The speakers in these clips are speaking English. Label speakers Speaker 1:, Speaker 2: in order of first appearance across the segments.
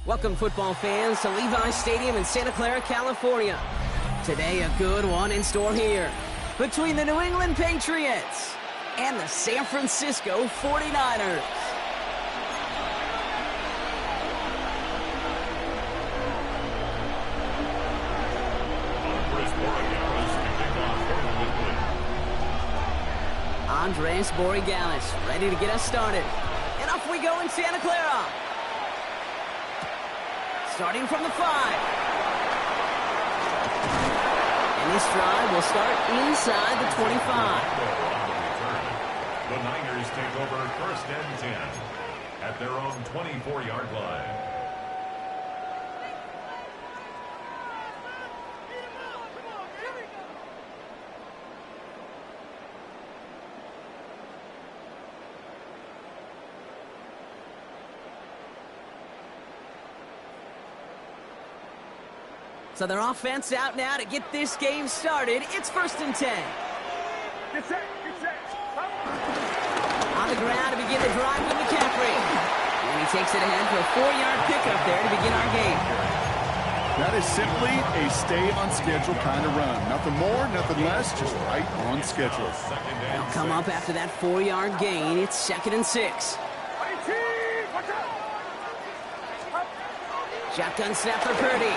Speaker 1: Welcome, football fans, to Levi's Stadium in Santa Clara, California. Today, a good one in store here between the New England Patriots and the San Francisco 49ers. Andres Borregalis ready to get us started. And off we go in Santa Clara. Starting from the 5. And this drive will start inside the 25.
Speaker 2: The Niners take over first and 10 at their own 24-yard line.
Speaker 1: So their offense out now to get this game started. It's first and 10.
Speaker 3: Get set.
Speaker 1: On the ground to begin the drive with McCaffrey. And he takes it ahead for a 4-yard pickup there to begin our game.
Speaker 4: That is simply a stay-on-schedule kind of run. Nothing more, nothing less, just right on schedule.
Speaker 1: They'll come up after that 4-yard gain. It's 2nd and 6. Shotgun snap for Purdy.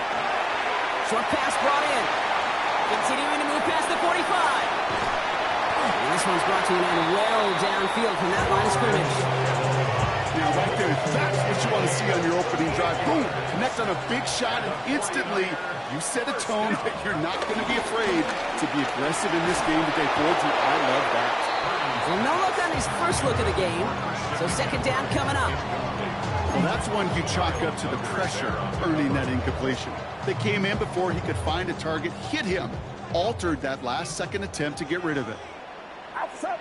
Speaker 1: Short pass brought in. Continuing to move past the 45. And this one's brought to you well downfield from that line of scrimmage.
Speaker 4: Now, right there, that's what you want to see on your opening drive. Boom! Connect on a big shot, and instantly you set a tone that you're not going to be afraid to be aggressive in this game today. Boyd, I love that.
Speaker 1: Well, no look on his first look of the game. So second down coming up.
Speaker 4: Well, that's one you chalk up to the pressure earning that incompletion. They came in before he could find a target, hit him, altered that last-second attempt to get rid of it.
Speaker 3: Outside.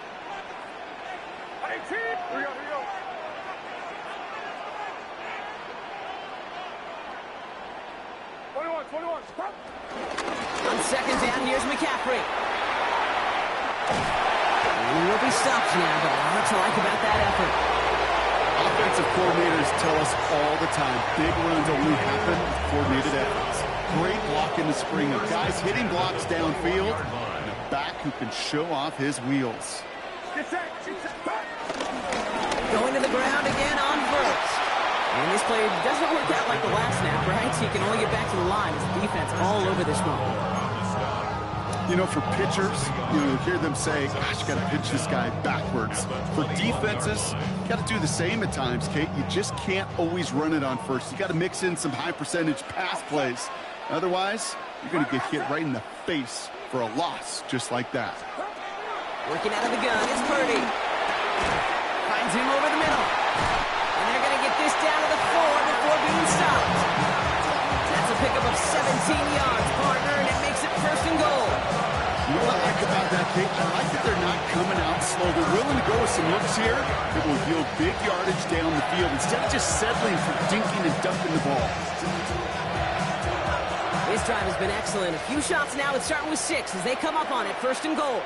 Speaker 3: 18. Here we go. 21. Stop.
Speaker 1: On second down, here's McCaffrey. And he will be stopped now, but what to like about that effort?
Speaker 4: Offensive coordinators tell us all the time, big runs only happen with coordinated efforts. Great block in the spring of guys hitting blocks downfield, and a back who can show off his wheels.
Speaker 1: Going to the ground again on first. And this play doesn't work out like the last snap, right? So you can only get back to the line as the defense all over this one.
Speaker 4: You know, for pitchers, you hear them say, gosh, you got to pitch this guy backwards. For defenses, you got to do the same at times, Kate. You just can't always run it on first. You got to mix in some high-percentage pass plays. Otherwise, you're going to get hit right in the face for a loss just like that.
Speaker 1: Working out of the gun, it's Purdy. Finds him over the middle. And they're going to get this down to the 4 before being stopped. That's a pickup of 17 yards, partner, and it makes it first and goal.
Speaker 4: You know what I like about that, Kate? I like that they're not coming out slow. They're willing to go with some looks here that will yield big yardage down the field instead of just settling for dinking and dumping the ball.
Speaker 1: This drive has been excellent. A few shots now. It's starting with 6 as they come up on it. First and goal.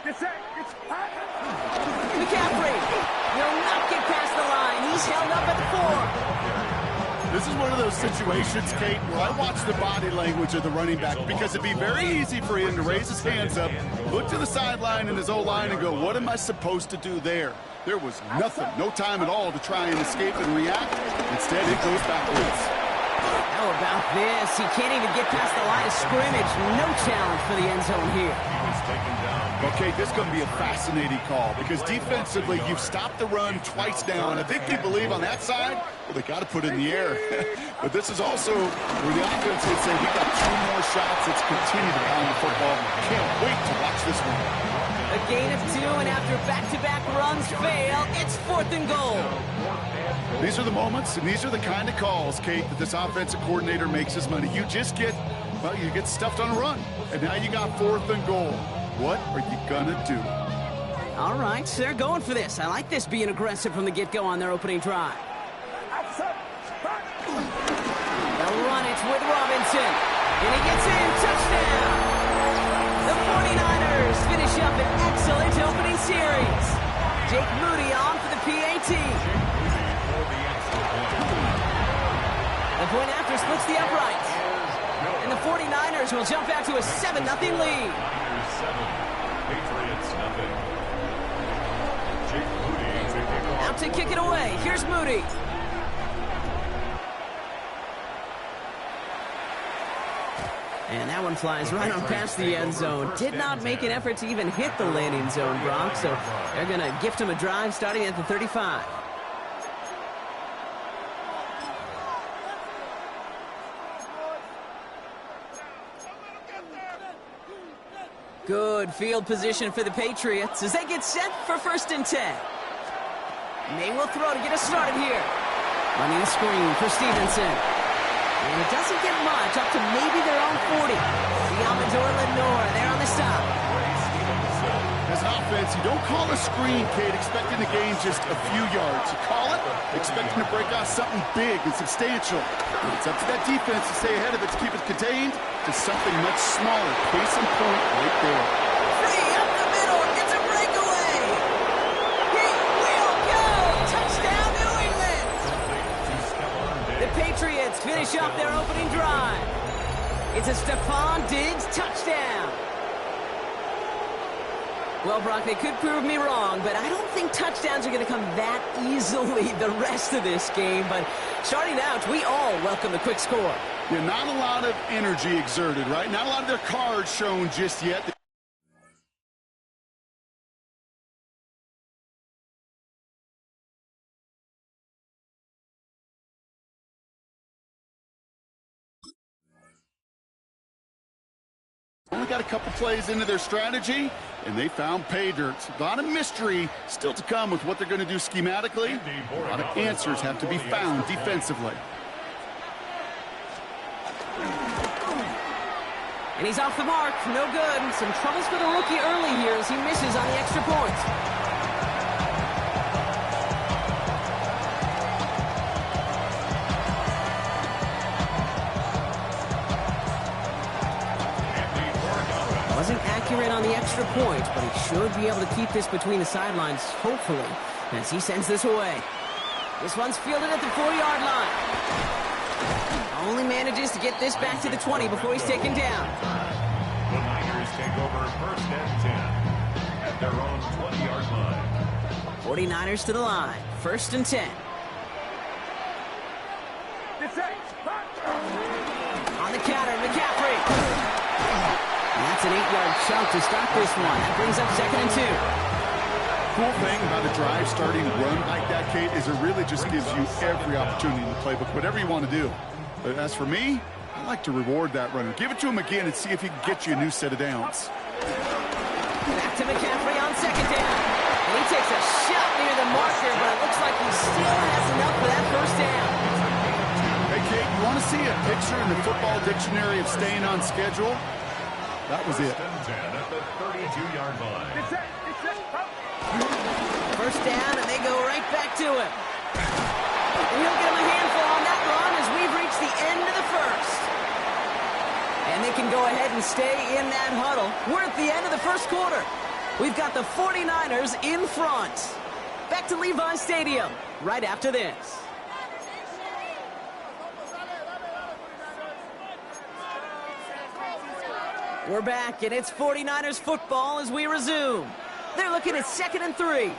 Speaker 1: McCaffrey will not get past the line. He's held up at the 4.
Speaker 4: This is one of those situations, Kate, where I watch the body language of the running back because it'd be very easy for him to raise his hands up, look to the sideline in his O-line and go, what am I supposed to do there? There was nothing, no time at all to try and escape and react. Instead, it goes backwards.
Speaker 1: How about this? He can't even get past the line of scrimmage. No challenge for the end zone here.
Speaker 4: Okay, this is going to be a fascinating call because defensively, you've stopped the run twice now, and I think you believe on that side, well, they got to put it in the air. But this is also where the offense would say, we got 2 more shots. Let's continue to pound the football. Can't wait to watch this one.
Speaker 1: A gain of 2, and after back-to-back runs fail, it's 4th and goal.
Speaker 4: These are the moments, and these are the kind of calls, Kate, that this offensive coordinator makes his money. You just get, well, you get stuffed on a run, and now you got 4th and goal. What are you gonna do?
Speaker 1: All right, so they're going for this. I like this being aggressive from the get-go on their opening drive. They'll run it with Robinson, and he gets in. Touchdown! The 49ers finish up an excellent opening series. Jake Moody on for the PAT. point after splits the uprights. And the 49ers will jump out to a 7-0 lead.
Speaker 2: Niners 7, Patriots nothing. Jake Moody to kick off.
Speaker 1: Out to kick it away. Here's Moody. And that one flies right on past the end zone. Did not make an effort to even hit the landing zone, Brock. So they're going to gift him a drive starting at the 35. Good field position for the Patriots as they get set for 1st and 10. May will throw to get us started here. Running the screen for Stevenson. And it doesn't get much, up to maybe their own 40. The Amador Lenore there on the stop.
Speaker 4: As an offense, you don't call a screen, Kate, expecting to gain just a few yards. You call it, expecting to break out something big and substantial. It's up to that defense to stay ahead of it, to keep it contained to something much smaller. Case in point right there.
Speaker 1: Free up the middle, gets a breakaway. He will go. Touchdown, New England. The Patriots finish off their opening drive. It's a Stephon Diggs touchdown. Well, Brock, they could prove me wrong, but I don't think touchdowns are going to come that easily the rest of this game. But starting out, we all welcome the quick score.
Speaker 4: Yeah, not a lot of energy exerted, right? Not a lot of their cards shown just yet. Only got a couple plays into their strategy, and they found pay dirt. A lot of mystery still to come with what they're going to do schematically. A lot of answers have to be found defensively.
Speaker 1: And he's off the mark. No good. Some troubles for the rookie early here as he misses on the extra point. Wasn't accurate on the extra point, but he should be able to keep this between the sidelines, hopefully, as he sends this away. This one's fielded at the 4-yard line. Only manages to get this back to the 20 before he's taken down.
Speaker 2: The Niners take over 1st and 10 at their own 20-yard line.
Speaker 1: 49ers to the line. 1st and 10. On the counter, McCaffrey. And that's an 8-yard chunk to start this one. That brings up 2nd and 2.
Speaker 4: Cool thing about a drive starting run like that, Kate, is it really just gives you every opportunity in the playbook, whatever you want to do. But as for me, I like to reward that runner. Give it to him again and see if he can get you a new set of downs.
Speaker 1: Back to McCaffrey on 2nd down. And he takes a shot near the marker, but it looks like he still has enough for that 1st down.
Speaker 4: Hey, Kate, you want to see a picture in the football dictionary of staying on schedule? That was it.
Speaker 2: 1st and 10 at the 32-yard line.
Speaker 1: 1st down, and they go right back to him. And he'll get him a handful on that run as we've reached the end of the 1st. And they can go ahead and stay in that huddle. We're at the end of the 1st quarter. We've got the 49ers in front. Back to Levi Stadium right after this. We're back, and it's 49ers football as we resume. They're looking at 2nd and 3.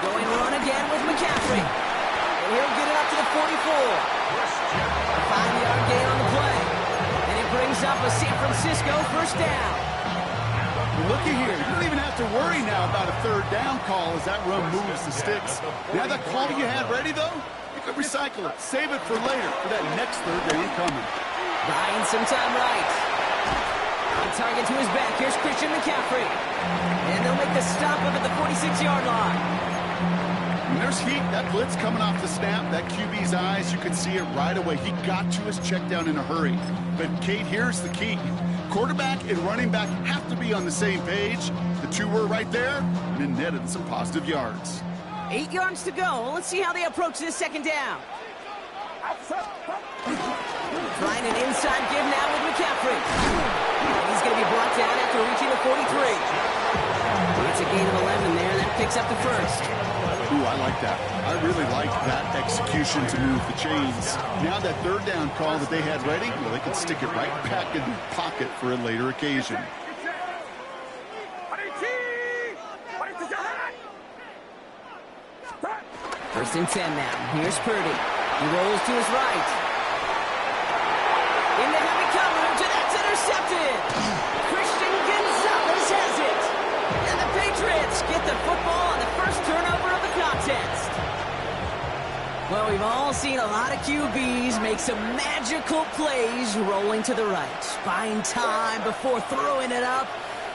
Speaker 1: Going run again with McCaffrey. And he'll get it up to the 44. A 5-yard gain on the play. And it brings up a San Francisco 1st down.
Speaker 4: Looky here. You don't even have to worry now about a 3rd down call as that run moves the sticks. Now that call you had ready, though, you could recycle it. Save it for later for that next 3rd down coming.
Speaker 1: Buying some time right. On target to his back. Here's Christian McCaffrey. And they'll make the stop up at the 46-yard line.
Speaker 4: When there's heat, that blitz coming off the snap, that QB's eyes, you could see it right away. He got to his check down in a hurry. But, Kate, here's the key. Quarterback and running back have to be on the same page. The two were right there, and it netted some positive yards.
Speaker 1: 8 yards to go. Let's see how they approach this 2nd down. Trying an inside give now with McCaffrey. He's going to be brought down after reaching the 43. It's a gain of 11 there. That picks up the first.
Speaker 4: Ooh, I like that. I really like that execution to move the chains. Now that third down call that they had ready, well, they can stick it right back in their pocket for a later occasion.
Speaker 1: First and 10 now. Here's Purdy. He rolls to his right. Into heavy coverage, and that's intercepted. Christian Gonzalez has it. And the Patriots get the football on the first turnover of the contest. Well, we've all seen a lot of QBs make some magical plays rolling to the right. Buying time before throwing it up.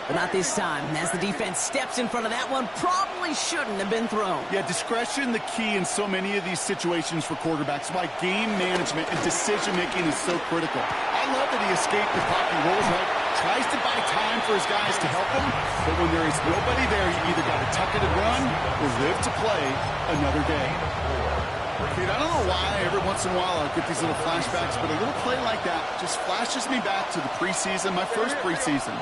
Speaker 1: But not this time, as the defense steps in front of that one, probably shouldn't have been thrown.
Speaker 4: Yeah, discretion the key in so many of these situations for quarterbacks. Why game management and decision-making is so critical. I love that he escaped the pocket, rolls right, tries to buy time for his guys to help him, but when there is nobody there, you either got to tuck it and run or live to play another day. Dude, I don't know why every once in a while I get these little flashbacks, but a little play like that just flashes me back to the preseason, my first preseason.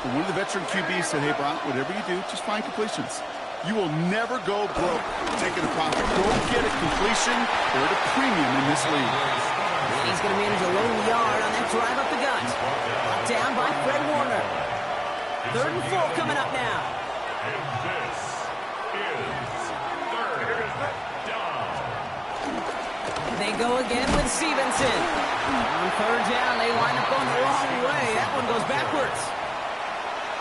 Speaker 4: And one of the veteran QBs said, hey, Brock, whatever you do, just find completions. You will never go broke taking a profit. Go get a completion. They're at a premium in this league.
Speaker 1: He's going to manage a low yard on that drive up the gut. Up down by Fred Warner. 3rd and 4 coming up now.
Speaker 2: And this is 3rd down.
Speaker 1: They go again with Stevenson. On 3rd down, they line up going the wrong way. That one goes backwards.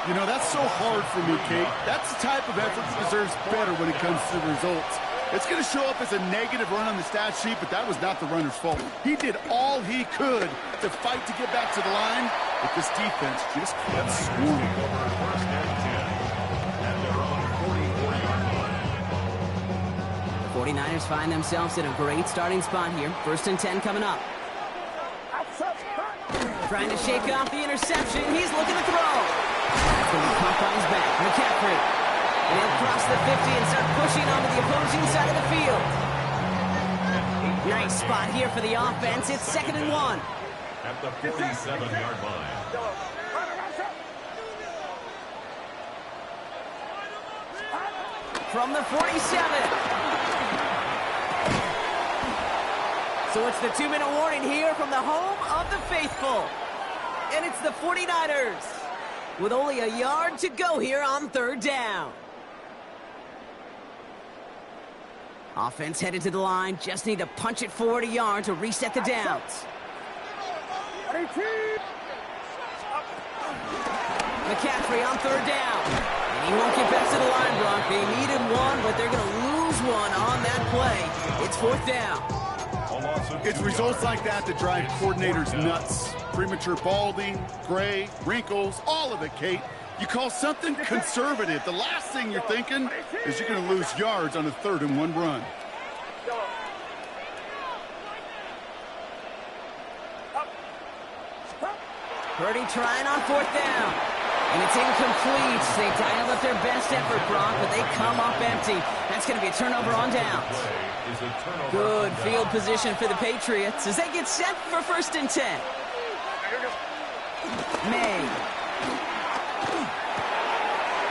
Speaker 4: You know, that's so hard for me, Kate. That's the type of effort that deserves better when it comes to the results. It's going to show up as a negative run on the stat sheet, but that was not the runner's fault. He did all he could to fight to get back to the line, but this defense just kept swarming.
Speaker 2: First and 10 at their own 44-yard line.
Speaker 1: The 49ers find themselves in a great starting spot here. 1st and 10 coming up. Trying to shake off the interception. He's looking to throw. That's going to be caught on his back. McCaffrey. And he'll cross the 50 and start pushing onto the opposing side of the field. Nice spot here for the offense. It's 2nd and 1.
Speaker 2: At the 47-yard line.
Speaker 1: From the 47. So it's the 2-minute warning here from the home of the faithful. And it's the 49ers with only a yard to go here on 3rd down. Offense headed to the line. Just need to punch it forward a yard to reset the downs. McCaffrey on 3rd down. And he won't get back to the line, Brock. They needed one, but they're going to lose one on that play. It's 4th down.
Speaker 4: It's results like that that drive coordinators nuts. Premature balding, gray, wrinkles, all of it, Kate. You call something conservative. The last thing you're thinking is you're going to lose yards on a 3rd and 1 run.
Speaker 1: Purdy trying on 4th down. And it's incomplete. They dialed up their best effort, Brock, but they come up empty. That's going to be a turnover on downs. Good field position for the Patriots as they get set for 1st and 10. May.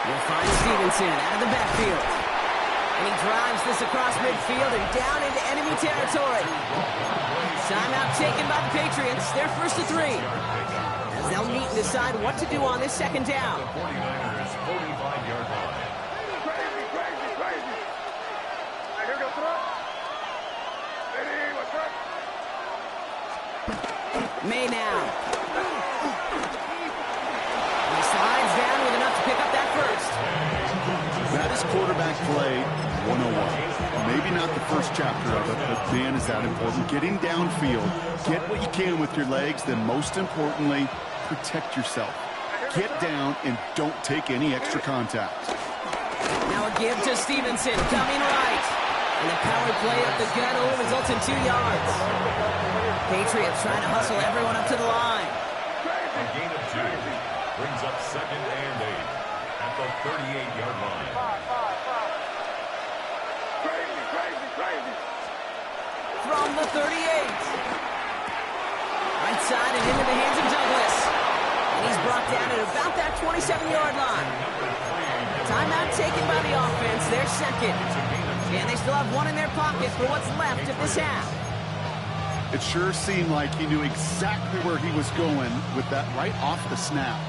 Speaker 1: We'll find Stevenson out of the backfield. And he drives this across midfield and down into enemy territory. Timeout taken by the Patriots. They're 1st and 3. As they'll meet and decide what to do on this 2nd down.
Speaker 2: 49ers 45-yard line.
Speaker 1: May now. He slides down with enough to pick up that first.
Speaker 4: That is quarterback play 101. Maybe not the first chapter of it, but man, is that important. Getting downfield, get what you can with your legs, then most importantly, protect yourself. Get down and don't take any extra contact.
Speaker 1: Now a give to Stevenson, coming right. And the power play up the gut only results in 2 yards. Patriots trying to hustle everyone up to the line.
Speaker 2: A gain of 2 brings up 2nd and 8 at the 38-yard line.
Speaker 1: From the 38. Right side and into the hands of Douglas. And he's brought down at about that 27-yard line. Timeout taken by the offense, their second. And they still have one in their pocket for what's left of this half.
Speaker 4: It sure seemed like he knew exactly where he was going with that right off the snap.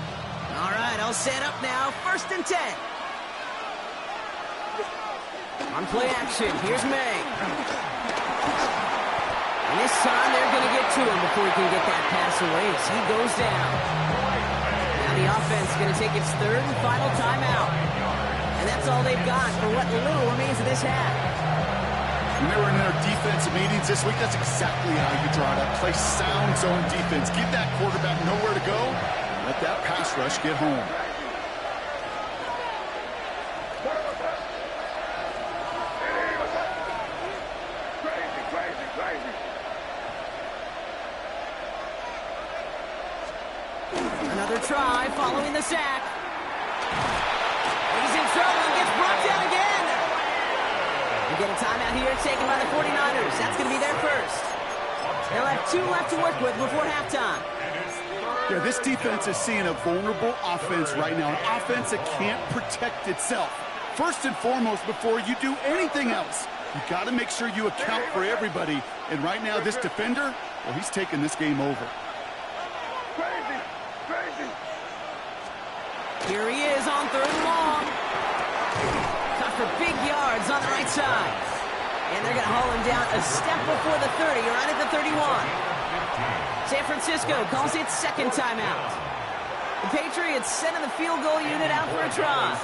Speaker 1: All right, all set up now. 1st and 10. On play action, here's May. And this time they're going to get to him before he can get that pass away as he goes down. Now the offense is going to take its 3rd and final timeout. And that's all they've got for what little remains of this half.
Speaker 4: When they were in their defensive meetings this week, that's exactly how you draw it up. Play sound zone defense. Give that quarterback nowhere to go. Let that pass rush get home.
Speaker 1: Another try following the sack. He's in trouble and gets brought down again. We get a timeout here taken by the 49ers. That's going to be their first. They'll have 2 left to work with before halftime.
Speaker 4: Yeah, this defense is seeing a vulnerable offense right now, an offense that can't protect itself. First and foremost, before you do anything else, you got to make sure you account for everybody. And right now, this defender, well, he's taking this game over.
Speaker 1: Here he is on 3rd and long. Cut for big yards on the right side. And they're going to haul him down a step before the 30, right at the 31. San Francisco calls its 2nd timeout. The Patriots sending the field goal unit out for a try.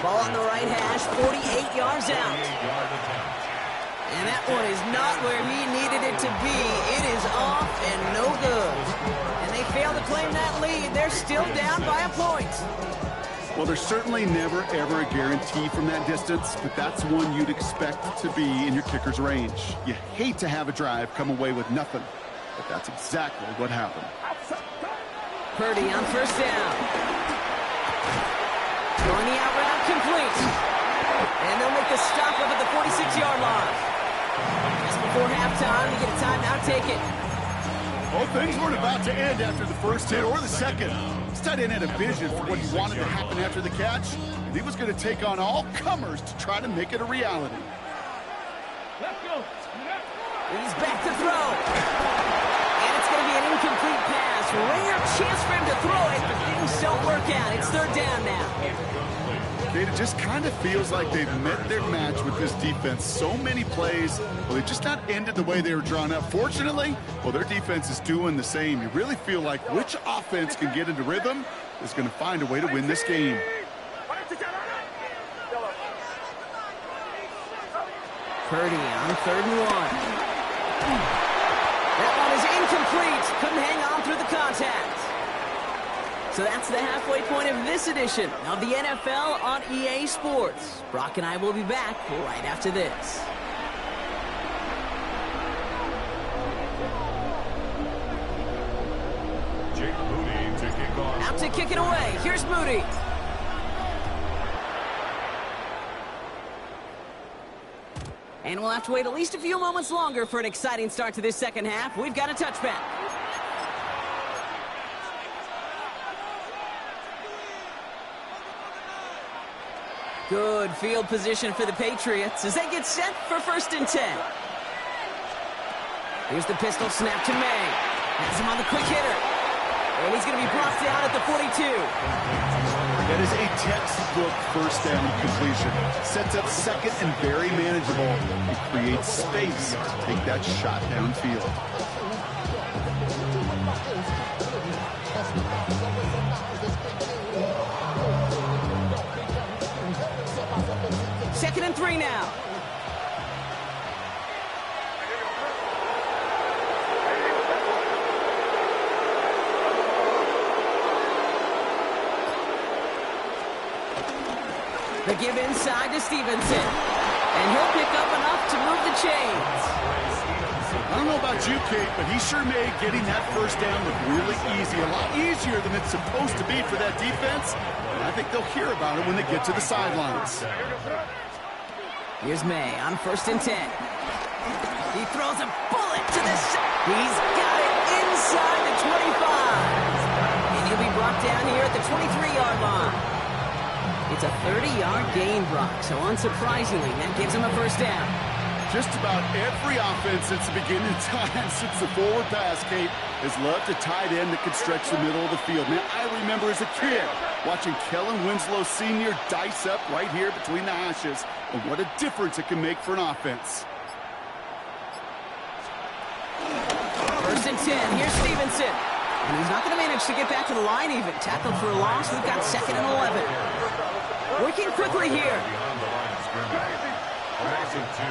Speaker 1: Ball on the right hash, 48 yards out. And that one is not where he needed it to be. It is off and no good. And they fail to claim that lead. They're still down by a point.
Speaker 4: Well, there's certainly never, ever a guarantee from that distance, but that's one you'd expect to be in your kicker's range. You hate to have a drive come away with nothing, but that's exactly what happened.
Speaker 1: Purdy on 1st down. Throwing the out route complete. And they'll make the stop up at the 46-yard line. Just before halftime, we get a timeout taken.
Speaker 4: Well, things weren't about to end after the first hit or the second. This tight end had a vision for what he wanted to happen after the catch, and he was going to take on all comers to try to make it a reality.
Speaker 1: He's back to throw. And it's going to be an incomplete pass. Rare chance for him to throw it, but things don't work out. It's 3rd down now.
Speaker 4: It just kind of feels like they've met their match with this defense. So many plays, well, they just not ended the way they were drawn up. Fortunately, well, their defense is doing the same. You really feel like which offense can get into rhythm is going to find a way to win this game.
Speaker 1: Purdy on 3rd and 1. That one is incomplete. Couldn't hang on through the contact. So that's the halfway point of this edition of the NFL on EA Sports. Brock and I will be back right after this.
Speaker 2: Jake Moody to kick off.
Speaker 1: Out to kick it away. Here's Moody. And we'll have to wait at least a few moments longer for an exciting start to this 2nd half. We've got a touchback. Good field position for the Patriots as they get set for 1st and 10. Here's the pistol snap to May. Has him on the quick hitter. And he's going to be brought down at the 42.
Speaker 4: That is a textbook 1st down completion. Sets up 2nd and very manageable. It creates space to take that shot downfield.
Speaker 1: Second and 3 now. The give inside to Stevenson. And he'll pick up enough to move the chains.
Speaker 4: I don't know about you, Kate, but he sure made getting that 1st down look really easy. A lot easier than it's supposed to be for that defense. And I think they'll hear about it when they get to the sidelines.
Speaker 1: Here's May on 1st and 10. He throws a bullet to the side. He's got it inside the 25. And he'll be brought down here at the 23-yard line. It's a 30-yard gain, Brock, so unsurprisingly, that gives him a first down.
Speaker 4: Just about every offense since the beginning of time, since the forward pass, Kate, has loved a tight end that can stretch the middle of the field. Man, I remember as a kid watching Kellen Winslow Sr. dice up right here between the hashes, and what a difference it can make for an offense.
Speaker 1: First and 10, here's Stevenson. And he's not going to manage to get back to the line even. Tackled for a loss, we've got 2nd and 11. Working quickly here.
Speaker 2: Beyond the line of scrimmage. A loss of 2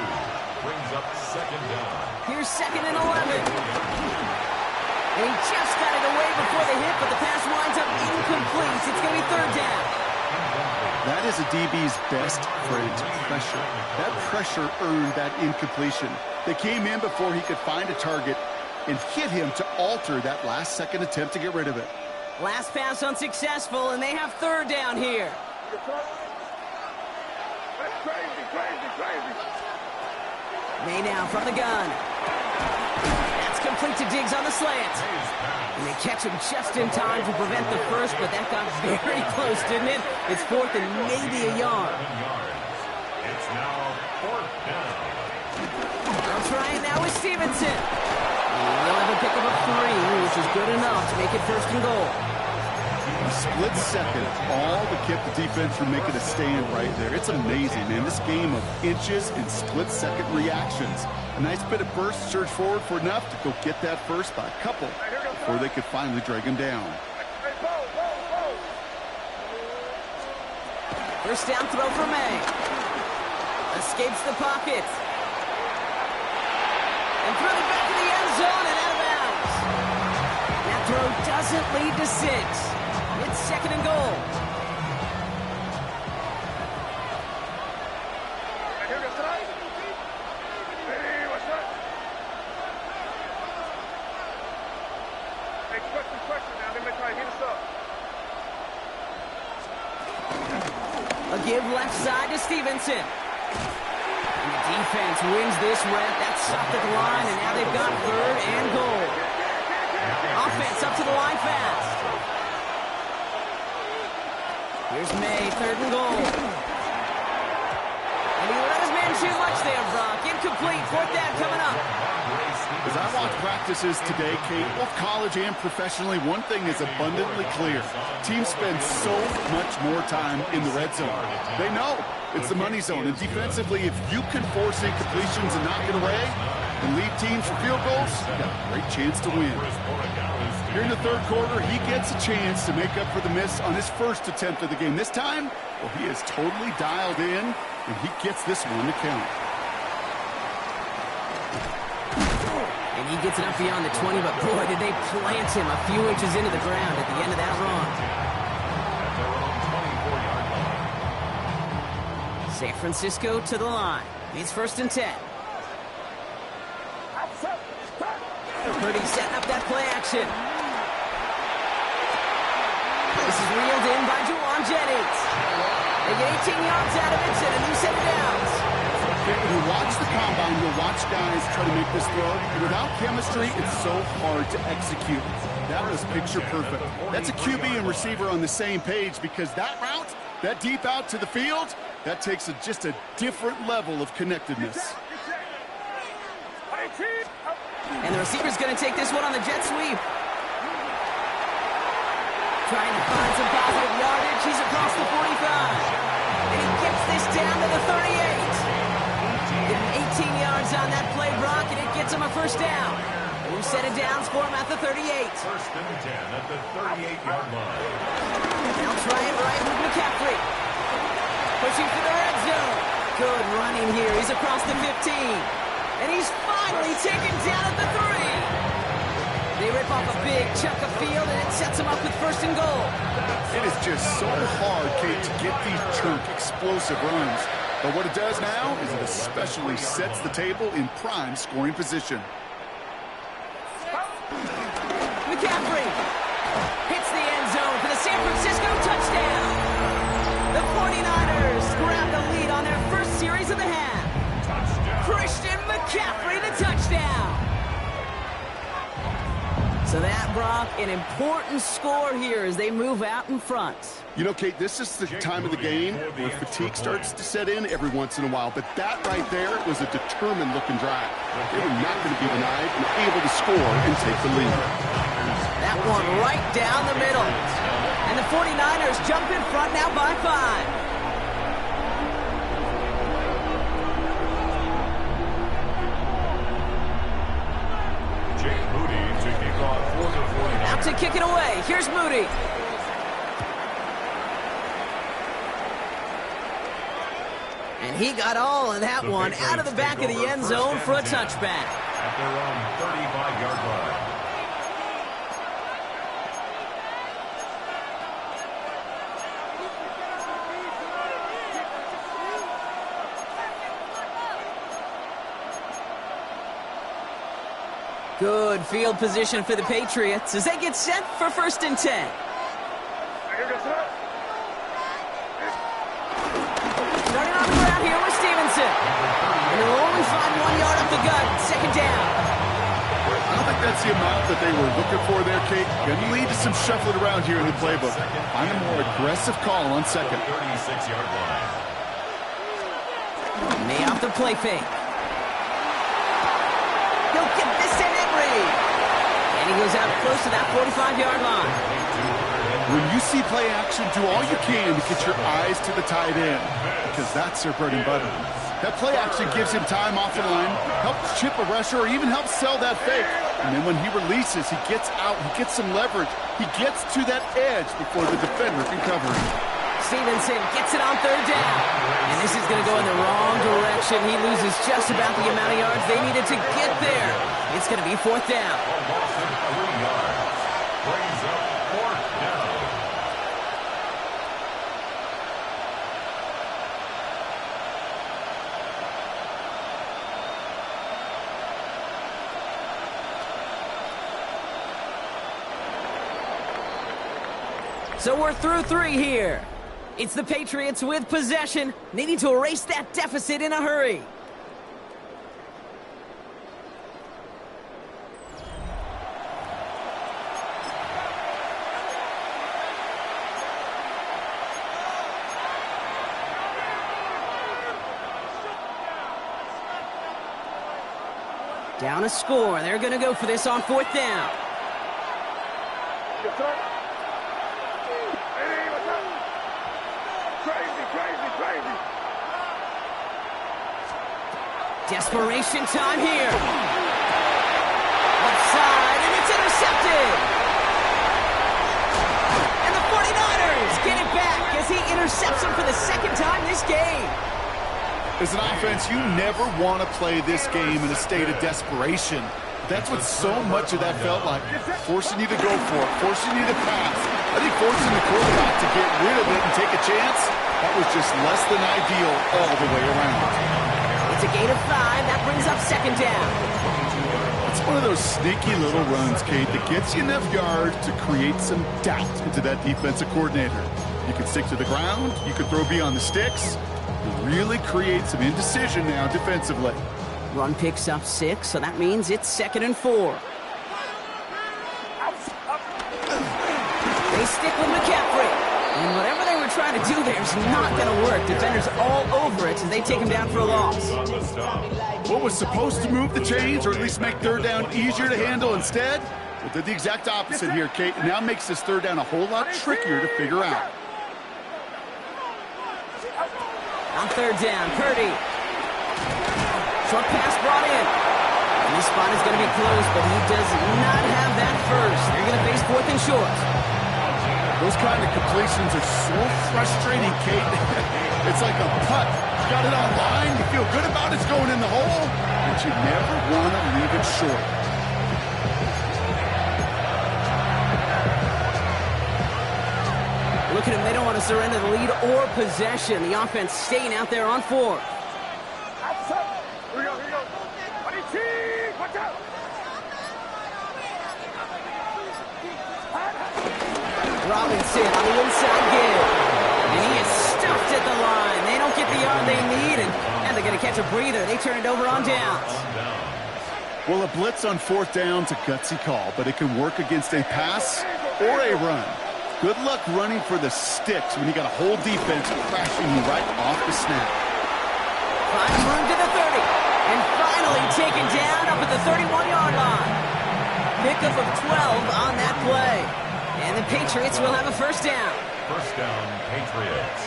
Speaker 2: brings up 2nd down.
Speaker 1: Here's 2nd and 11. And he just got it away before the hit, but the pass winds up incomplete. It's going to be 3rd down.
Speaker 4: That is a DB's best friend, pressure. That pressure earned that incompletion. They came in before he could find a target and hit him to alter that last-second attempt to get rid of it.
Speaker 1: Last pass unsuccessful, and they have 3rd down here.
Speaker 3: That's crazy, crazy, crazy.
Speaker 1: May now from the gun. That's complete to Diggs on the slant. And they catch him just in time to prevent the first, but that got very close, didn't it? It's 4th and maybe a yard.
Speaker 2: It's now 4th down.
Speaker 1: They'll try it now with Stevenson. They'll have a pickup of 3, which is good enough to make it 1st and goal.
Speaker 4: A split second, all to keep the defense from making a stand right there. It's amazing, man. This game of inches and split-second reactions. A nice bit of burst, surge forward for enough to go get that first by a couple before they could finally drag him down.
Speaker 1: First down throw for May. Escapes the pocket. And through the back of the end zone and out of bounds. That throw doesn't lead to 6. It's 2nd and goal. A give left side to Stevenson. And the defense wins this rep. That's stopped at the line, and now they've got 3rd and goal. Offense up to the line fast. Here's May, 3rd and goal. And he let his man shoot much there, Brock. Incomplete, 4th down coming up.
Speaker 4: As I watch practices today, Kate, both college and professionally, one thing is abundantly clear. Teams spend so much more time in the red zone. They know it's the money zone. And defensively, if you can force incompletions and knock it away and lead teams for field goals, you got a great chance to win. Here in the 3rd quarter, he gets a chance to make up for the miss on his first attempt of the game. This time, well, he is totally dialed in, and he gets this one to count.
Speaker 1: And he gets it up beyond the 20, but boy, did they plant him a few inches into the ground at the end of that run. San Francisco to the line. It's 1st and 10. Purdy setting up that play action. This is reeled in by Juwan Jennings. They get 18 yards out of it and a new set of downs.
Speaker 4: When you watch the combine, you'll watch guys try to make this throw. Without chemistry, it's so hard to execute. That was picture perfect. That's a QB and receiver on the same page, because that route, that deep out to the field, that takes just a different level of connectedness.
Speaker 1: And the receiver's going to take this one on the jet sweep. Trying to find some positive yardage. He's across the 45. And he gets this down to the 38. Getting 18 yards on that play, Brock, and it gets him a first down. New set of downs for him at the 38.
Speaker 2: 1st and 10 at the 38-yard line.
Speaker 1: They'll try it right with McCaffrey. Pushing for the red zone. Good running here. He's across the 15. And he's finally taken down at the 3. They rip off a big chunk of field, and it sets him up with 1st and goal.
Speaker 4: It is just so hard, Kate, to get these chunk, explosive runs. But what it does now is it especially sets the table in prime scoring position.
Speaker 1: McCaffrey hits the end zone for the San Francisco touchdown. The 49ers grab the lead on their first series of the half. Christian McCaffrey, the touchdown. So that, Brock, an important score here as they move out in front.
Speaker 4: You know, Kate, this is the time of the game where fatigue starts to set in every once in a while, but that right there was a determined-looking drive. They were not going to be denied and able to score and take the lead.
Speaker 1: That one right down the middle. And the 49ers jump in front now by 5. Out to kick it away. Here's Moody. And he got all of that one out of the back of the end zone for a touchback.
Speaker 2: At their own 35-yard line.
Speaker 1: Good field position for the Patriots as they get set for 1st and 10. Starting on the ground here with Stevenson. And they'll only find 1 yard up the gut. 2nd down.
Speaker 4: I don't think that's the amount that they were looking for there, Kate. Going to lead to some shuffling around here in the playbook. Find a more aggressive call on 2nd.
Speaker 2: 36-yard line.
Speaker 1: May off the play fake. He'll get this in Henry. And he goes out close to that 45-yard line.
Speaker 4: When you see play action, do all you can to get your eyes to the tight end, because that's their bread and butter. That play action gives him time off the line, helps chip a rusher, or even helps sell that fake. And then when he releases, he gets out, he gets some leverage. He gets to that edge before the defender can cover him.
Speaker 1: Stevenson gets it on 3rd down. And this is going to go in the wrong direction. He loses just about the amount of yards they needed to get there. It's going to be 4th down.
Speaker 2: Brings up 4th down.
Speaker 1: So we're through 3 here. It's the Patriots with possession, needing to erase that deficit in a hurry. Down a score. They're going to go for this on 4th down.
Speaker 3: Yes, sir. Hey, what's up? Crazy, crazy, crazy.
Speaker 1: Desperation time here. Left side, and it's intercepted. And the 49ers get it back as he intercepts him for the 2nd time this game.
Speaker 4: As an offense, you never want to play this game in a state of desperation. That's what so much of that felt like. Forcing you to go for it, forcing you to pass. I think forcing the quarterback to get rid of it and take a chance, that was just less than ideal all the way around.
Speaker 1: It's a gain of 5. That brings up 2nd down.
Speaker 4: It's one of those sneaky little runs, Kate, that gets you enough yards to create some doubt into that defensive coordinator. You can stick to the ground, you can throw beyond the sticks, really create some indecision now defensively.
Speaker 1: Run picks up 6, so that means it's 2nd and 4. They stick with McCaffrey. And whatever they were trying to do there is not going to work. Defenders all over it as they take him down for a loss.
Speaker 4: What was supposed to move the chains, or at least make 3rd down easier to handle instead? Well, did the exact opposite here, Kate. It now makes this 3rd down a whole lot trickier to figure out.
Speaker 1: On 3rd down, Purdy. Short pass brought in. And this spot is going to be close, but he does not have that first. They're going to face 4th and short.
Speaker 4: Those kind of completions are so frustrating, Kate. It's like a putt. You got it on line, you feel good about it's going in the hole, but you never want to leave it short.
Speaker 1: Look at them, they don't want to surrender the lead or possession. The offense staying out there on 4.
Speaker 3: Here we go, here we go. Watch out.
Speaker 1: Robinson on the inside give. And he is stuffed at the line. They don't get the yard they need, and they're going to catch a breather. They turn it over on downs.
Speaker 4: Well, a blitz on 4th down's a gutsy call, but it can work against a pass or a run. Good luck running for the sticks when you got a whole defense crashing you right off the snap.
Speaker 1: Finds room to the 30. And finally taken down up at the 31-yard line. Pickup of 12 on that play. And the Patriots will have a first down.
Speaker 2: First down, Patriots.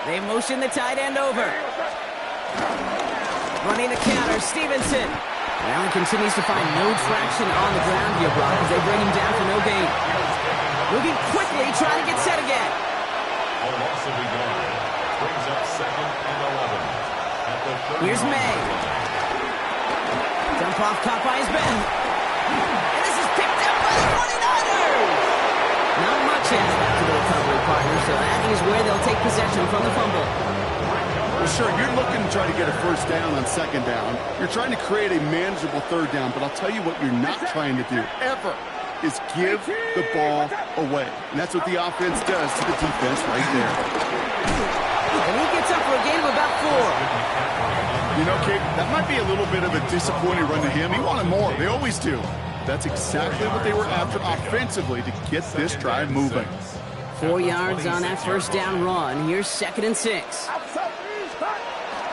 Speaker 1: They motion the tight end over. Running the counter, Stevenson. Allen continues to find no traction on the ground here, Brock, as they bring him down for no gain. Moving quickly, trying to get set again.
Speaker 2: A loss of a yard. Brings up second and 11. At the 30.
Speaker 1: Here's May. Dump off caught by his Ben. And this is picked up by the 49ers. Not much chance after the recovery, partner, so that is where they'll take possession from the fumble.
Speaker 4: Well, sure, you're looking to try to get a first down on second down. You're trying to create a manageable third down, but I'll tell you what you're not trying to do, ever, is give the ball away. And that's what the offense does to the defense right there.
Speaker 1: And he gets up for a gain of about 4.
Speaker 4: You know, Kate, that might be a little bit of a disappointing run to him. He wanted more. They always do. That's exactly what they were after offensively to get this drive moving.
Speaker 1: 4 yards on that first down run. Here's 2nd and 6.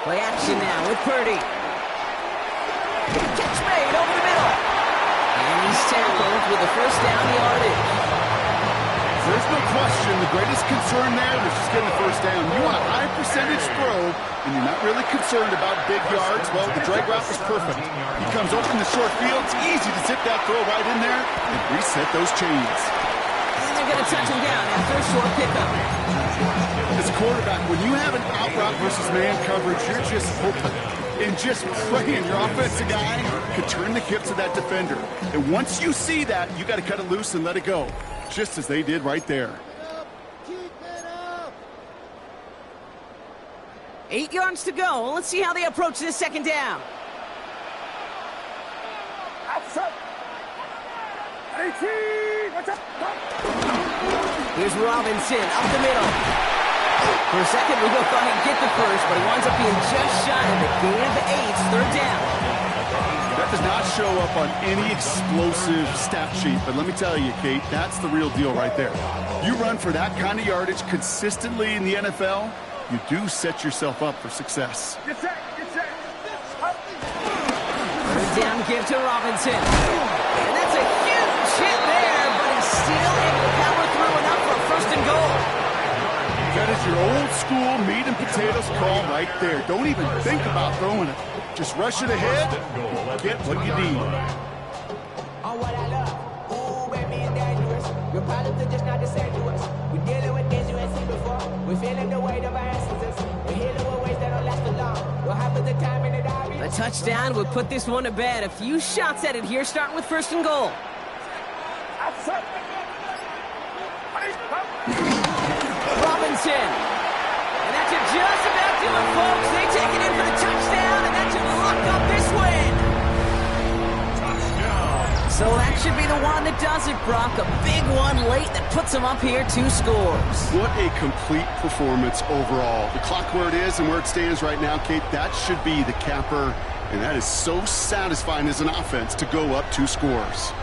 Speaker 1: Play action now with Purdy. Catch made over the middle. And he's tackled with the first down yardage.
Speaker 4: There's no question the greatest concern there is just getting the first down. You want a high percentage throw, and you're not really concerned about big yards. Well, the drag route was perfect. He comes open the short field. It's easy to zip that throw right in there and reset those chains.
Speaker 1: And they're going to touch him down after a short pickup.
Speaker 4: As a quarterback, when you have an out route versus man coverage, you're just hoping and just praying your offensive guy can turn the hips of that defender. And once you see that, you got to cut it loose and let it go, just as they did right there.
Speaker 1: 8 yards to go. Let's see how they approach this second down. Here's Robinson up the middle. For a second, we both thought he'd get the first, but he winds up being just shy of the gain of 8, third down.
Speaker 4: That does not show up on any explosive stat sheet, but let me tell you, Kate, that's the real deal right there. You run for that kind of yardage consistently in the NFL, you do set yourself up for success.
Speaker 3: Get set.
Speaker 1: Third down give to Robinson. And that's a huge hit there, but he's still able to power through enough for a first and goal.
Speaker 4: That is your old school meat and potatoes call right there. Don't even think about throwing it. Just rush it ahead and get what you need.
Speaker 5: On what I love, ooh, baby, it's dangerous. Your problems are just not the same to us. We're dealing with things you ain't seen before. We're feeling the weight of our ancestors. We're healing with ways that don't last too long. What happens the time in the derby?
Speaker 1: A touchdown would put this one to bed. A few shots at it here, starting with first and goal. Robinson. And that should just about do it, folks. They take it in for the touchdown, and that should lock up this win.
Speaker 2: Touchdown.
Speaker 1: So that should be the one that does it, Brock. A big one late that puts them up here 2 scores.
Speaker 4: What a complete performance overall. The clock where it is and where it stands right now, Kate, that should be the capper. And that is so satisfying as an offense to go up 2 scores.